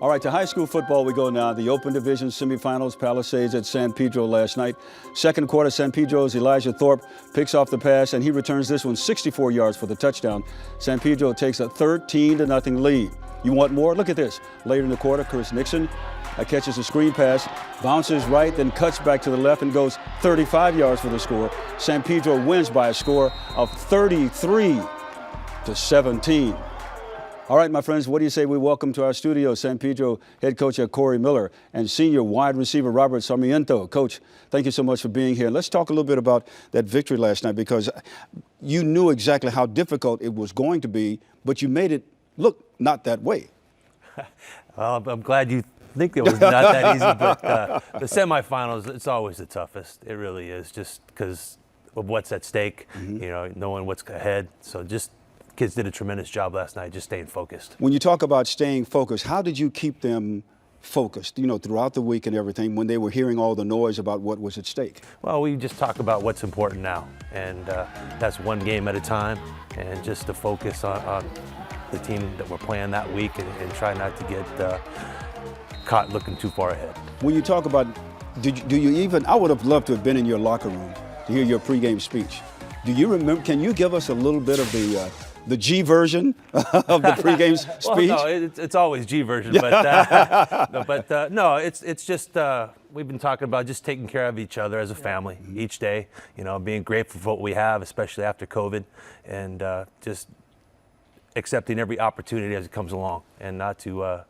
All right, to high school football we go now. The Open Division semifinals, Palisades at San Pedro last night. Second quarter, San Pedro's Elijah Thorpe picks off the pass, and he returns this one 64 yards for the touchdown. San Pedro takes a 13-0 lead. You want more? Look at this. Later in the quarter, Chris Nixon catches a screen pass, bounces right, then cuts back to the left and goes 35 yards for the score. San Pedro wins by a score of 33-17. All right, my friends, what do you say we welcome to our studio San Pedro head coach Corey Miller and senior wide receiver Robert Sarmiento. Coach, thank you so much for being here. Let's talk a little bit about that victory last night, because you knew exactly how difficult it was going to be, but you made it look not that way. Well, I'm glad you think it was not that easy, but the semifinals, it's always the toughest. It really is, just because of what's at stake, you know, knowing what's ahead. So just kids did a tremendous job last night, just staying focused. When you talk about staying focused, how did you keep them focused, you know, throughout the week and everything, when they were hearing all the noise about what was at stake? Well, we just talk about what's important now, and that's one game at a time, and just to focus on the team that we're playing that week, and try not to get caught looking too far ahead. When you talk about, do you even, I would have loved to have been in your locker room to hear your pregame speech. Do you remember, can you give us a little bit of the G version of the pregame speech? Well, no, it's always G version, but no, it's just we've been talking about just taking care of each other as a family each day. You know, being grateful for what we have, especially after COVID, and just accepting every opportunity as it comes along, and not to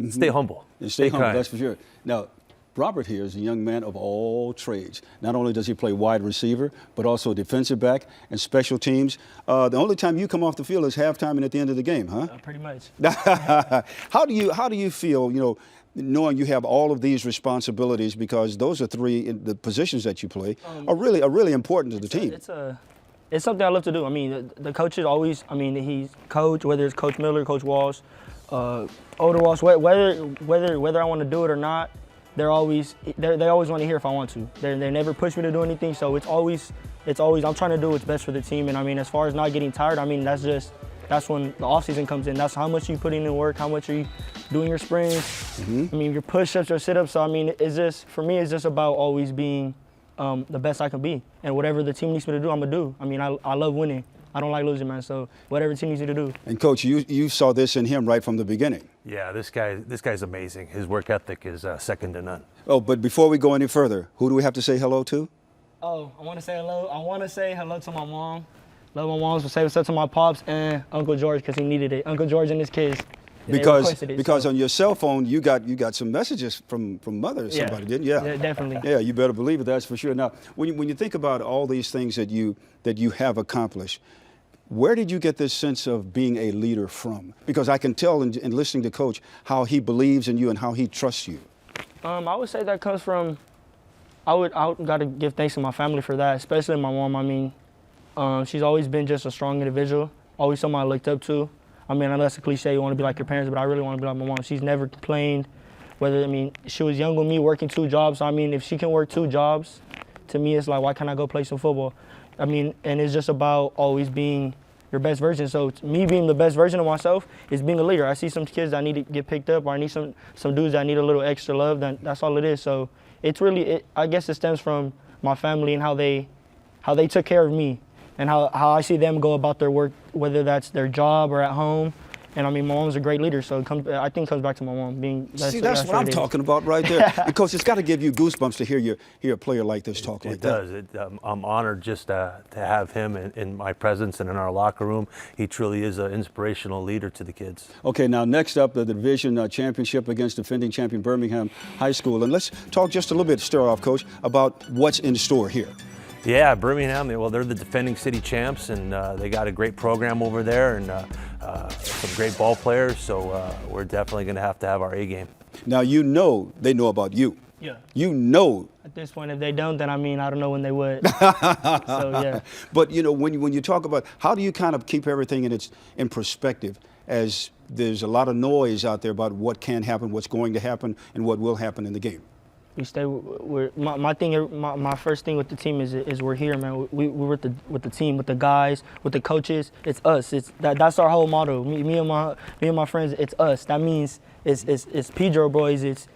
stay humble. And stay humble, kind. that's for sure. Now, Robert here is a young man of all trades. Not only does he play wide receiver, but also defensive back and special teams. The only time you come off the field is halftime and at the end of the game, huh? Pretty much. How do you feel, you know, knowing you have all of these responsibilities, because those are the positions that you play are really important to the team. It's something I love to do. I mean, the coaches always, I mean, he's coach, whether it's Coach Miller, Coach Walsh, Older Walsh, whether I want to do it or not, they always want to hear if I want to. They never push me to do anything, so it's always I'm trying to do what's best for the team. And I mean, as far as not getting tired, I mean, that's when the off season comes in. That's how much you put in work, how much are you doing your sprints. I mean, your push-ups or sit-ups. So I mean, for me, it's just about always being the best I can be, and whatever the team needs me to do, I'm gonna do. I mean, I love winning. I don't like losing, man. So whatever the team needs me to do. And Coach, you saw this in him right from the beginning. Yeah, this guy's amazing. His work ethic is second to none. Oh, but before we go any further, who do we have to say hello to? Oh, I want to say hello. I want to say hello to my mom. Love my mom. So say what's up to my pops and Uncle George, because he needed it. Uncle George and his kids. Because on your cell phone you got some messages from mother or somebody, didn't you? Yeah, definitely. Yeah, you better believe it. That's for sure. Now, when you think about all these things that you have accomplished, where did you get this sense of being a leader from? Because I can tell in listening to Coach how he believes in you and how he trusts you. I would say that comes from, I got to give thanks to my family for that, especially my mom. I mean, she's always been just a strong individual, always someone I looked up to. I mean, I know that's a cliche, you want to be like your parents, but I really want to be like my mom. She's never complained. I mean, she was young with me, working 2 jobs. So, I mean, if she can work 2 jobs, to me, it's like, why can't I go play some football? I mean, and it's just about always being your best version. So me being the best version of myself is being a leader. I see some kids that need to get picked up, or I need some dudes that need a little extra love. That's all it is. So it's really, I guess it stems from my family and how they took care of me, and how I see them go about their work, whether that's their job or at home. And I mean, my mom's a great leader, so I think it comes back to my mom being. That's what I'm talking about right there. Because it's got to give you goosebumps to hear a player like this talk like that. It does. I'm honored just to have him in my presence and in our locker room. He truly is an inspirational leader to the kids. Okay, now next up, the division championship against defending champion Birmingham High School. And let's talk just a little bit, start off, Coach, about what's in store here. Yeah, Birmingham, well, they're the defending city champs, and they got a great program over there, and some great ball players, so we're definitely going to have our A game. Now, you know they know about you. Yeah. You know. At this point, if they don't, then I mean, I don't know when they would. So, yeah. But, you know, when you talk about, how do you kind of keep everything in perspective, as there's a lot of noise out there about what can happen, what's going to happen, and what will happen in the game? We stay. My first thing with the team is we're here, man. We're with the team, with the guys, with the coaches. It's us. That's our whole motto. Me and my friends. It's us. That means it's Pedro boys. It's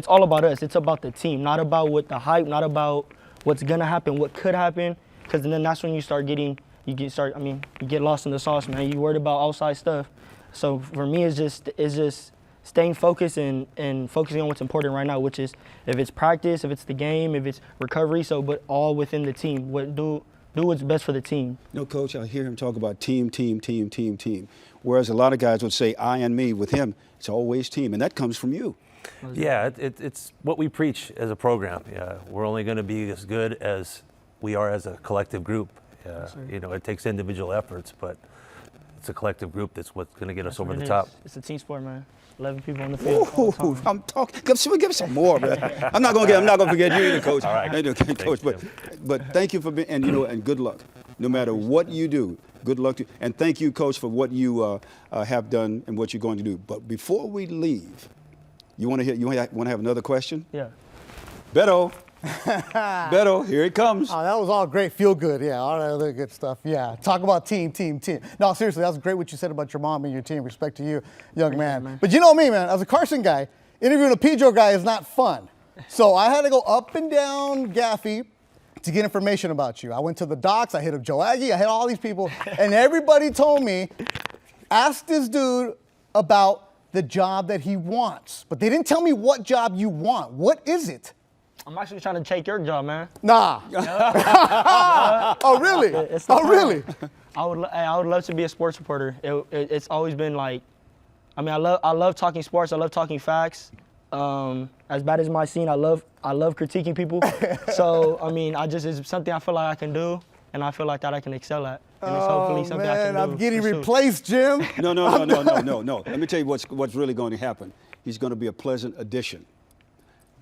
all about us. It's about the team, not about what the hype, not about what's gonna happen, what could happen. Because then that's when you get lost in the sauce, man. You worried about outside stuff. So for me, it's just staying focused and focusing on what's important right now, which is if it's practice, if it's the game, if it's recovery. So, but all within the team. Do what's best for the team. No, Coach, I hear him talk about team. Whereas a lot of guys would say I and me. With him, it's always team, and that comes from you. Yeah, it's what we preach as a program. Yeah, we're only going to be as good as we are as a collective group. You know, it takes individual efforts, but it's a collective group that's what's going to get us over the top. It's a team sport, man. 11 people on the field. Ooh, I'm talking. Give some more, man. I'm not gonna forget you either, Coach. All right. Coach. But thank you for being, and and good luck. No matter what you do, good luck to you. And thank you, Coach, for what you have done and what you're going to do. But before we leave, you want to have another question? Yeah. Beto. Beto, here it comes. Oh, that was all great. Feel good. Yeah, all that other good stuff. Yeah. Talk about team. No, seriously, that was great what you said about your mom and your team. Respect to you, young man. But you know me, man. As a Carson guy, interviewing a Pedro guy is not fun. So I had to go up and down Gaffey to get information about you. I went to the docs. I hit up Joe Aggie. I hit all these people. And everybody told me, ask this dude about the job that he wants. But they didn't tell me what job you want. What is it? I'm actually trying to take your job, man. Nah. Oh, really? Really? I would love to be a sports reporter. It's always been like, I love talking sports. I love talking facts. As bad as my scene, I love critiquing people. So it's something I feel like I can do, and I feel like that I can excel at. And it's hopefully something I can do. I'm getting replaced, Jim. No. Let me tell you what's really going to happen. He's going to be a pleasant addition.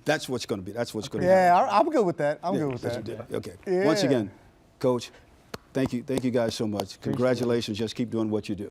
That's what's going to be. That's what's going to happen. Yeah, I'm good with that. I'm good with that. Okay. Yeah. Once again, Coach, thank you guys so much. Congratulations. Just keep doing what you do.